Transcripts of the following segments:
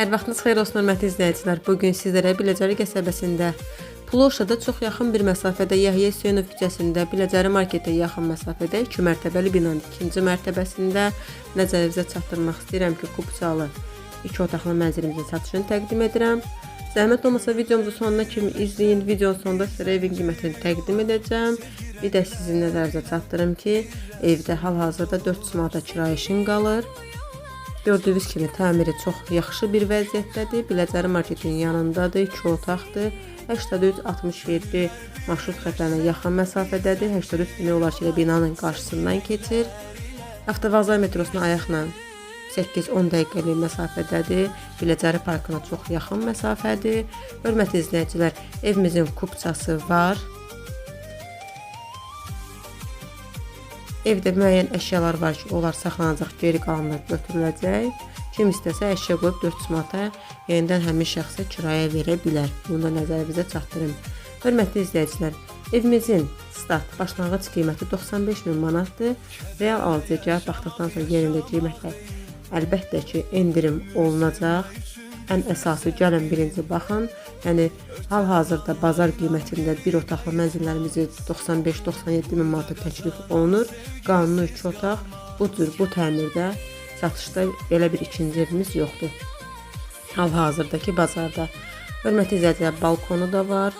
Hər vaxtınız xeyir olsun, hörmətli izləyicilər. Bugün sizlərə Biləcəri qəsəbəsində Ploşada çox yaxın bir məsafədə Yəhya Hüseynov küçəsində Biləcəri marketə yaxın məsafədə 2 mərtəbəli binanın 2-ci mərtəbəsində nəzərinizə çatdırmaq istəyirəm ki, Kupçalı 2 otaqlı mənzilimizin satışını təqdim edirəm. Zəhmət olmasa videomuzu sonuna kimi izləyin. Videonun sonunda sizə evin qiymətini təqdim edəcəm. Bir də sizin nəzərinizə çatdırım ki, evdə hal-hazırda 400 manata kirayə qalır. Gördüyünüz kimi təmiri çox yaxşı bir vəziyyətdədir. Biləcəri marketin yanındadır, 2 otaqdır. 83-67 marşrut xətlərinə yaxın məsafədədir. 83 demək olar ki, binanın qarşısından keçir. Avtovağzal metrosuna ayaqla 8-10 dəqiqəlik məsafədədir. Biləcəri parkına çox yaxın məsafədir. Hörmətli izləyicilər, evimizin kupçası var. Evdə müəyyən əşyalar var ki, onlar saxlanacaq, geri qalanlar götürüləcək. Kim istəsə əşya qoyub 400 manata yenidən həmin şəxsə kirayə verə bilər. Bunu da nəzərinizə çatdırın. Hörmətli izləyicilər, evimizin start başlanğıc qiyməti 95 min manatdır. Real alıcıya baxdıqdan sonra yerində qiymətlər əlbəttə ki, endirim olunacaq. Ən əsası gəlin birinci baxın. Yəni hal-hazırda bazar qiymətində bir otaqlı mənzillərimizi 95-97 min manata təklif olunur. Qanuni 2 otaq bu təmirdə satışda belə bir ikinci evimiz yoxdur. Hal-hazırdakı bazarda. Hörmətli izləyicilər, balkonu da var.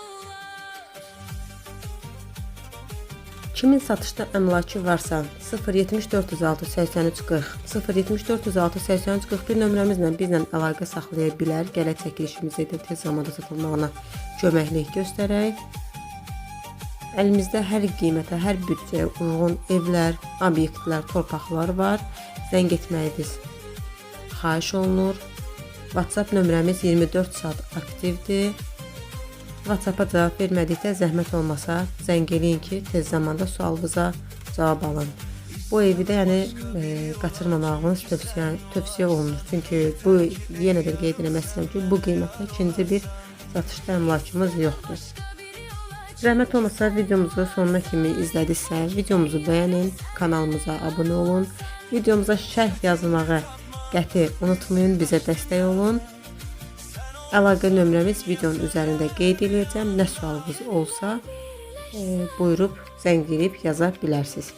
Kimin satışda əmlakı varsa 07406 83 40 07406 83 41 nömrəmizlə bizlə əlaqə saxlaya bilər. Gələk çəkilişimizi də tez zamanda satılmağına köməklik göstərək. Əlimizdə hər qiymətə, hər büdcəyə uyğun evlər, obyektlər, torpaqlar var. Zəng etməyiniz xahiş olunur. WhatsApp nömrəmiz 24 saat aktivdir. WhatsApp-a cavab vermədikdə zəhmət olmasa zəng eləyin ki, tez zamanda sualınıza cavab alın. Bu evi də qaçırmamağınız tövsiyə olunur. Çünki bu yenə də qeyd etmək istəyirəm ki, bu qiymətdə ikinci bir satışda əmlakımız yoxdur. Zəhmət olmasa videomuzu sonuna kimi izlədiksə, videomuzu bəyənin, kanalımıza abunə olun, videomuza şərh yazmağı qəti unutmayın, bizə dəstək olun. Əlaqə nömrəmiz videonun üzərində qeyd edəcəm. Nə sualınız olsa buyurub zəng edib yaza bilərsiniz.